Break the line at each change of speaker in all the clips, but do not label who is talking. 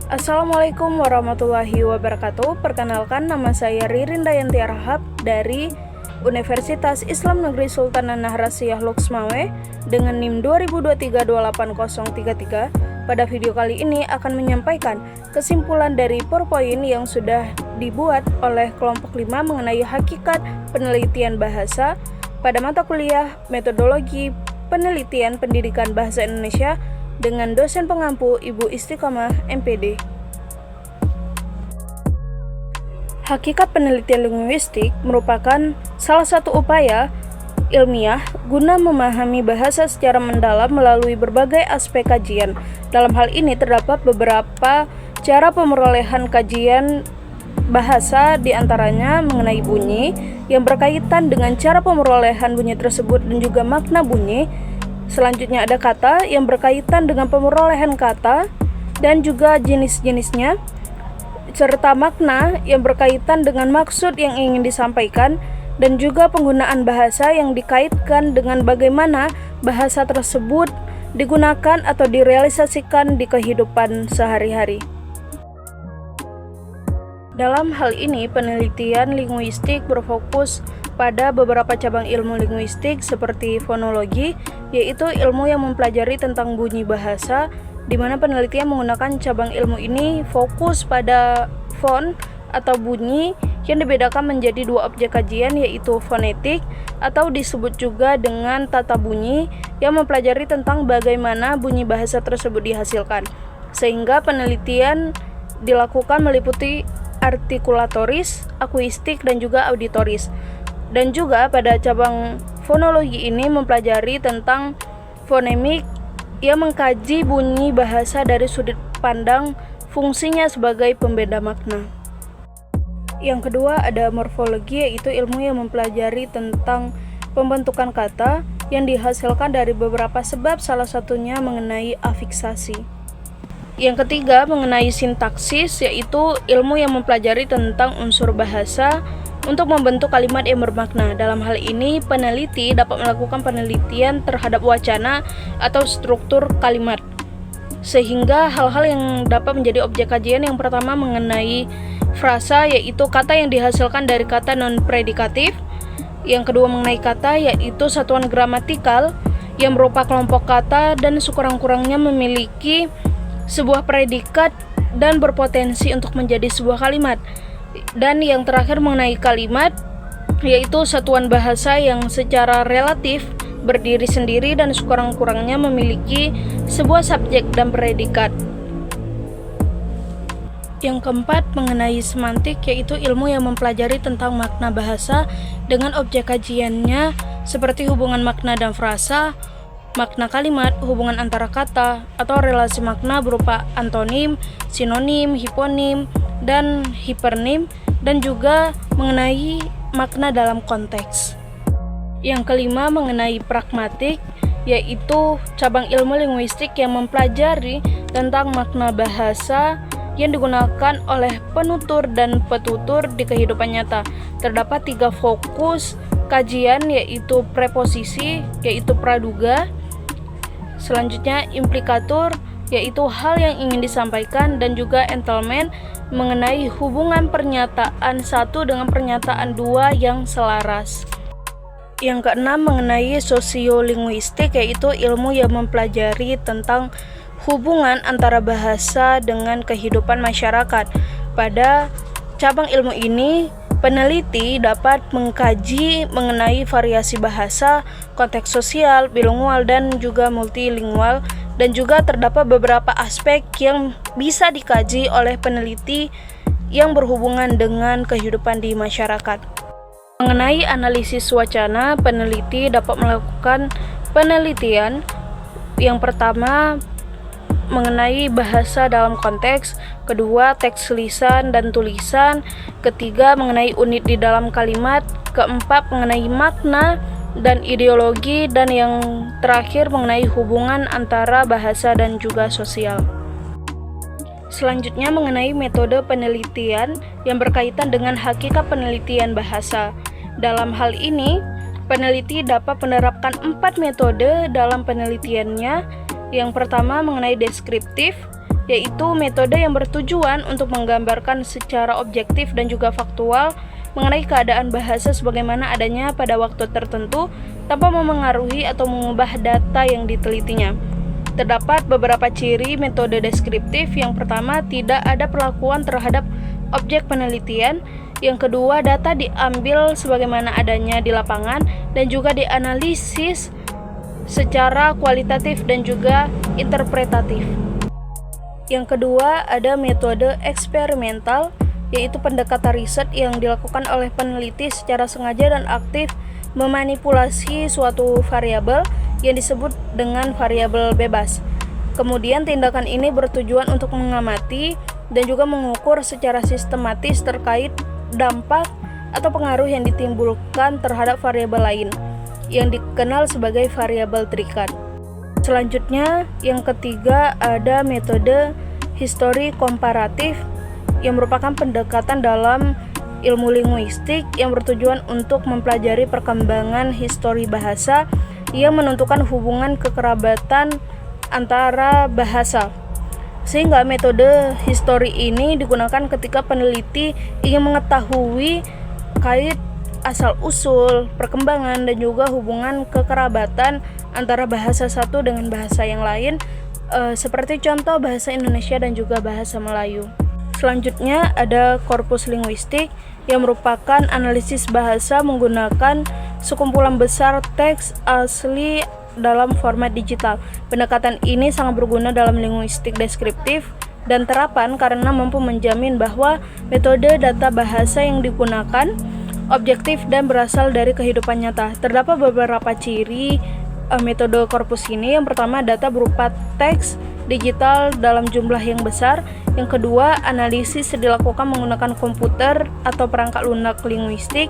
Assalamualaikum warahmatullahi wabarakatuh. Perkenalkan, nama saya Ririn Dayanti Arhab dari Universitas Islam Negeri Sultan An-Nahrasiyah Luxmawe dengan NIM 2023-28033. Pada video kali ini akan menyampaikan kesimpulan dari PowerPoint yang sudah dibuat oleh kelompok 5 mengenai hakikat penelitian bahasa pada mata kuliah Metodologi Penelitian Pendidikan Bahasa Indonesia dengan dosen pengampu Ibu Istiqomah MPD. Hakikat penelitian linguistik merupakan salah satu upaya ilmiah guna memahami bahasa secara mendalam melalui berbagai aspek kajian. Dalam hal ini terdapat beberapa cara pemerolehan kajian bahasa, diantaranya mengenai bunyi yang berkaitan dengan cara pemerolehan bunyi tersebut dan juga makna bunyi. Selanjutnya ada kata yang berkaitan dengan pemerolehan kata dan juga jenis-jenisnya, serta makna yang berkaitan dengan maksud yang ingin disampaikan, dan juga penggunaan bahasa yang dikaitkan dengan bagaimana bahasa tersebut digunakan atau direalisasikan di kehidupan sehari-hari. Dalam hal ini, penelitian linguistik berfokus pada beberapa cabang ilmu linguistik seperti fonologi, yaitu ilmu yang mempelajari tentang bunyi bahasa, di mana penelitian menggunakan cabang ilmu ini fokus pada fon atau bunyi yang dibedakan menjadi dua objek kajian, yaitu fonetik atau disebut juga dengan tata bunyi yang mempelajari tentang bagaimana bunyi bahasa tersebut dihasilkan. Sehingga penelitian dilakukan meliputi artikulatoris, akuistik, dan juga auditoris. Dan juga pada cabang fonologi ini mempelajari tentang fonemik yang mengkaji bunyi bahasa dari sudut pandang fungsinya sebagai pembeda makna. Yang kedua ada morfologi, yaitu ilmu yang mempelajari tentang pembentukan kata yang dihasilkan dari beberapa sebab, salah satunya mengenai afiksasi. Yang ketiga mengenai sintaksis, yaitu ilmu yang mempelajari tentang unsur bahasa untuk membentuk kalimat yang bermakna. Dalam hal ini, peneliti dapat melakukan penelitian terhadap wacana atau struktur kalimat. Sehingga hal-hal yang dapat menjadi objek kajian yang pertama mengenai frasa, yaitu kata yang dihasilkan dari kata non-predikatif. Yang kedua mengenai kata, yaitu satuan gramatikal yang berupa kelompok kata dan sekurang-kurangnya memiliki sebuah predikat dan berpotensi untuk menjadi sebuah kalimat. Dan yang terakhir mengenai kalimat, yaitu satuan bahasa yang secara relatif berdiri sendiri dan sekurang-kurangnya memiliki sebuah subjek dan predikat. Yang keempat mengenai semantik, yaitu ilmu yang mempelajari tentang makna bahasa dengan objek kajiannya seperti hubungan makna dan frasa, makna kalimat, hubungan antara kata, atau relasi makna berupa antonim, sinonim, hiponim, dan hipernim, dan juga mengenai makna dalam konteks. Yang kelima mengenai pragmatik, yaitu cabang ilmu linguistik yang mempelajari tentang makna bahasa yang digunakan oleh penutur dan petutur di kehidupan nyata. Terdapat 3 fokus kajian, yaitu preposisi, yaitu praduga, selanjutnya implikatur, yaitu hal yang ingin disampaikan, dan juga entailment mengenai hubungan pernyataan satu dengan pernyataan dua yang selaras. Yang keenam mengenai sosiolinguistik, yaitu ilmu yang mempelajari tentang hubungan antara bahasa dengan kehidupan masyarakat. Pada cabang ilmu ini, peneliti dapat mengkaji mengenai variasi bahasa, konteks sosial, bilingual, dan juga multilingual, dan juga terdapat beberapa aspek yang bisa dikaji oleh peneliti yang berhubungan dengan kehidupan di masyarakat. Mengenai analisis wacana, peneliti dapat melakukan penelitian yang pertama mengenai bahasa dalam konteks, kedua teks lisan dan tulisan, ketiga mengenai unit di dalam kalimat, keempat mengenai makna dan ideologi, dan yang terakhir mengenai hubungan antara bahasa dan juga sosial. Selanjutnya mengenai metode penelitian yang berkaitan dengan hakikat penelitian bahasa. Dalam hal ini, peneliti dapat menerapkan 4 metode dalam penelitiannya. Yang pertama mengenai deskriptif, yaitu metode yang bertujuan untuk menggambarkan secara objektif dan juga faktual mengenai keadaan bahasa sebagaimana adanya pada waktu tertentu tanpa memengaruhi atau mengubah data yang ditelitinya. Terdapat beberapa ciri metode deskriptif. Yang pertama, tidak ada perlakuan terhadap objek penelitian. Yang kedua, data diambil sebagaimana adanya di lapangan dan juga dianalisis secara kualitatif dan juga interpretatif. Yang kedua, ada metode eksperimental, yaitu pendekatan riset yang dilakukan oleh peneliti secara sengaja dan aktif memanipulasi suatu variabel yang disebut dengan variabel bebas. Kemudian tindakan ini bertujuan untuk mengamati dan juga mengukur secara sistematis terkait dampak atau pengaruh yang ditimbulkan terhadap variabel lain yang dikenal sebagai variabel terikat. Selanjutnya, yang ketiga ada metode histori komparatif yang merupakan pendekatan dalam ilmu linguistik yang bertujuan untuk mempelajari perkembangan histori bahasa yang menentukan hubungan kekerabatan antara bahasa. Sehingga metode histori ini digunakan ketika peneliti ingin mengetahui kait asal-usul, perkembangan, dan juga hubungan kekerabatan antara bahasa satu dengan bahasa yang lain, seperti contoh bahasa Indonesia dan juga bahasa Melayu. Selanjutnya ada korpus linguistik yang merupakan analisis bahasa menggunakan sekumpulan besar teks asli dalam format digital. Pendekatan ini sangat berguna dalam linguistik deskriptif dan terapan karena mampu menjamin bahwa metode data bahasa yang digunakan objektif dan berasal dari kehidupan nyata. Terdapat beberapa ciri metode korpus ini. Yang pertama, data berupa teks digital dalam jumlah yang besar. Yang kedua, analisis dilakukan menggunakan komputer atau perangkat lunak linguistik.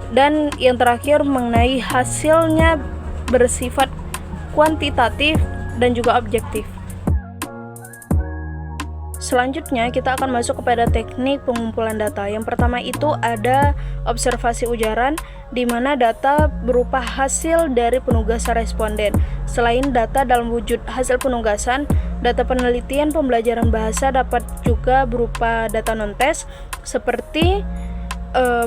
Dan yang terakhir, mengenai hasilnya bersifat kuantitatif dan juga objektif. Selanjutnya kita akan masuk kepada teknik pengumpulan data. Yang pertama itu ada observasi ujaran, di mana data berupa hasil dari penugasan responden. Selain data dalam wujud hasil penugasan, data penelitian pembelajaran bahasa dapat juga berupa data non-tes seperti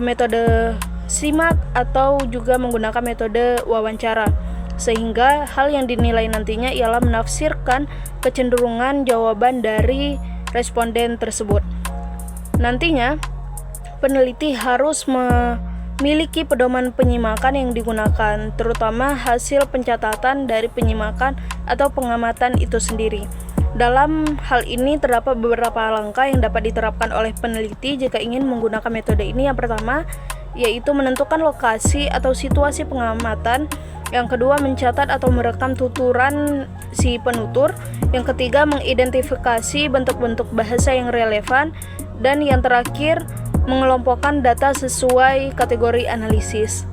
metode simak atau juga menggunakan metode wawancara. Sehingga hal yang dinilai nantinya ialah menafsirkan kecenderungan jawaban dari responden tersebut. Nantinya, peneliti harus memiliki pedoman penyimakan yang digunakan, terutama hasil pencatatan dari penyimakan atau pengamatan itu sendiri. Dalam hal ini terdapat beberapa langkah yang dapat diterapkan oleh peneliti jika ingin menggunakan metode ini. Yang pertama, yaitu menentukan lokasi atau situasi pengamatan. Yang kedua, mencatat atau merekam tuturan si penutur. Yang ketiga, mengidentifikasi bentuk-bentuk bahasa yang relevan. Dan yang terakhir, mengelompokkan data sesuai kategori analisis.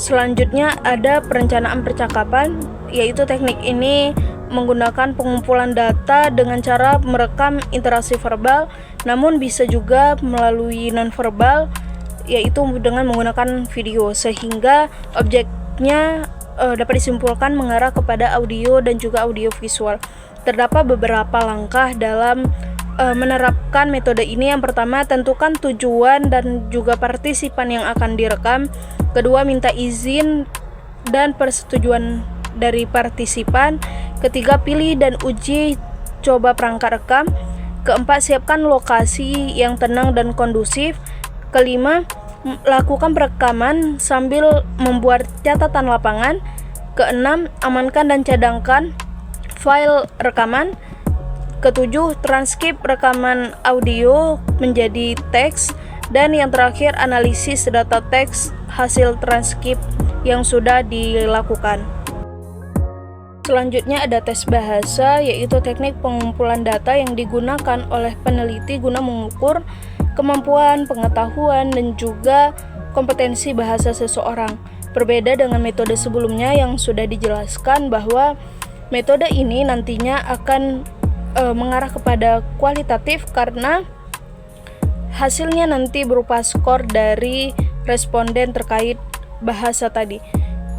Selanjutnya ada perencanaan percakapan, yaitu teknik ini menggunakan pengumpulan data dengan cara merekam interaksi verbal, namun bisa juga melalui nonverbal, yaitu dengan menggunakan video, sehingga objeknya dapat disimpulkan mengarah kepada audio dan juga audio visual. Terdapat beberapa langkah dalam menerapkan metode ini. Yang pertama, tentukan tujuan dan juga partisipan yang akan direkam. Kedua, minta izin dan persetujuan dari partisipan. Ketiga, pilih dan uji coba perangkat rekam. Keempat, siapkan lokasi yang tenang dan kondusif. Kelima, lakukan perekaman sambil membuat catatan lapangan. Keenam, amankan dan cadangkan file rekaman. Ketujuh, transkrip rekaman audio menjadi teks. Dan yang terakhir, analisis data teks hasil transkrip yang sudah dilakukan. Selanjutnya ada tes bahasa, yaitu teknik pengumpulan data yang digunakan oleh peneliti guna mengukur kemampuan, pengetahuan, dan juga kompetensi bahasa seseorang. Berbeda dengan metode sebelumnya yang sudah dijelaskan bahwa metode ini nantinya akan mengarah kepada kualitatif karena hasilnya nanti berupa skor dari responden terkait bahasa tadi.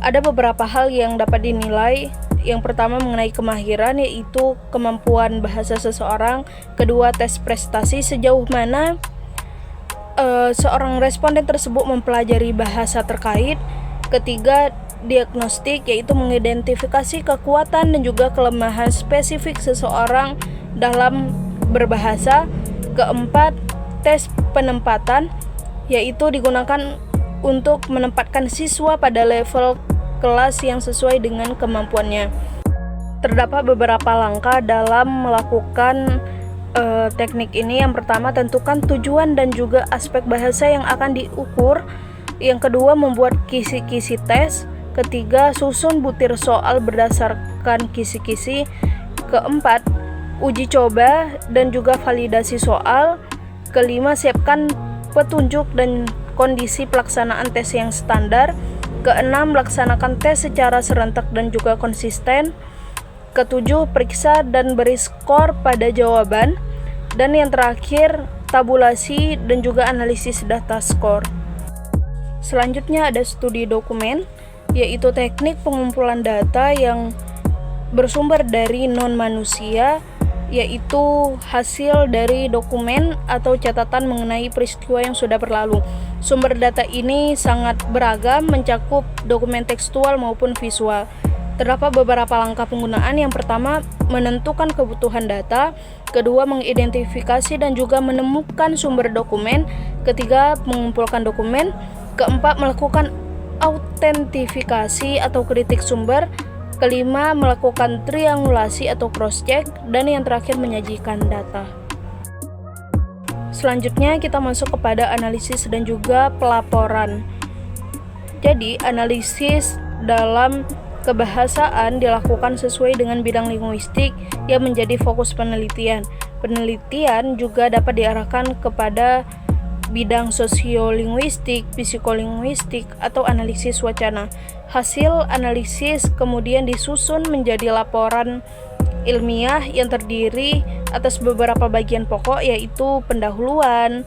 Ada beberapa hal yang dapat dinilai. Yang pertama mengenai kemahiran, yaitu kemampuan bahasa seseorang. Kedua, tes prestasi, sejauh mana seorang responden tersebut mempelajari bahasa terkait. Ketiga, diagnostik, yaitu mengidentifikasi kekuatan dan juga kelemahan spesifik seseorang dalam berbahasa. Keempat, tes penempatan, yaitu digunakan untuk menempatkan siswa pada level kelas yang sesuai dengan kemampuannya. Terdapat beberapa langkah dalam melakukan teknik ini. Yang pertama, tentukan tujuan dan juga aspek bahasa yang akan diukur. Yang kedua, membuat kisi-kisi tes. Ketiga, susun butir soal berdasarkan kisi-kisi. Keempat, uji coba dan juga validasi soal. Kelima, siapkan petunjuk dan kondisi pelaksanaan tes yang standar. Keenam, laksanakan tes secara serentak dan juga konsisten. Ketujuh, periksa dan beri skor pada jawaban. Dan yang terakhir, tabulasi dan juga analisis data skor. Selanjutnya ada studi dokumen, yaitu teknik pengumpulan data yang bersumber dari non-manusia, yaitu hasil dari dokumen atau catatan mengenai peristiwa yang sudah berlalu. Sumber data ini sangat beragam, mencakup dokumen tekstual maupun visual. Terdapat beberapa langkah penggunaan. Yang pertama, menentukan kebutuhan data. Kedua, mengidentifikasi dan juga menemukan sumber dokumen. Ketiga, mengumpulkan dokumen. Keempat, melakukan autentifikasi atau kritik sumber. Kelima, melakukan triangulasi atau cross-check. Dan yang terakhir, menyajikan data. Selanjutnya kita masuk kepada analisis dan juga pelaporan. Jadi, analisis dalam kebahasaan dilakukan sesuai dengan bidang linguistik yang menjadi fokus penelitian. Penelitian juga dapat diarahkan kepada bidang sosiolinguistik, psikolinguistik, atau analisis wacana. Hasil analisis kemudian disusun menjadi laporan ilmiah yang terdiri atas beberapa bagian pokok, yaitu pendahuluan,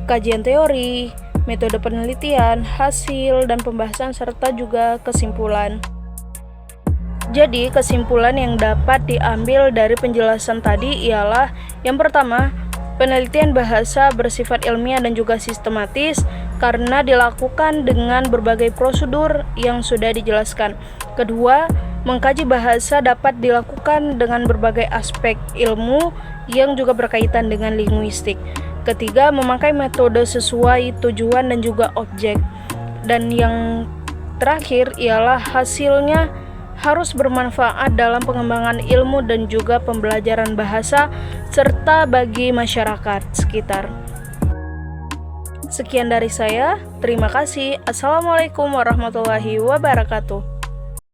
kajian teori, metode penelitian, hasil, dan pembahasan, serta juga kesimpulan. Jadi, kesimpulan yang dapat diambil dari penjelasan tadi ialah: yang pertama, penelitian bahasa bersifat ilmiah dan juga sistematis karena dilakukan dengan berbagai prosedur yang sudah dijelaskan. Kedua, mengkaji bahasa dapat dilakukan dengan berbagai aspek ilmu yang juga berkaitan dengan linguistik. Ketiga, memakai metode sesuai tujuan dan juga objek. Dan yang terakhir ialah hasilnya harus bermanfaat dalam pengembangan ilmu dan juga pembelajaran bahasa serta bagi masyarakat sekitar. Sekian dari saya, terima kasih. Assalamualaikum warahmatullahi wabarakatuh.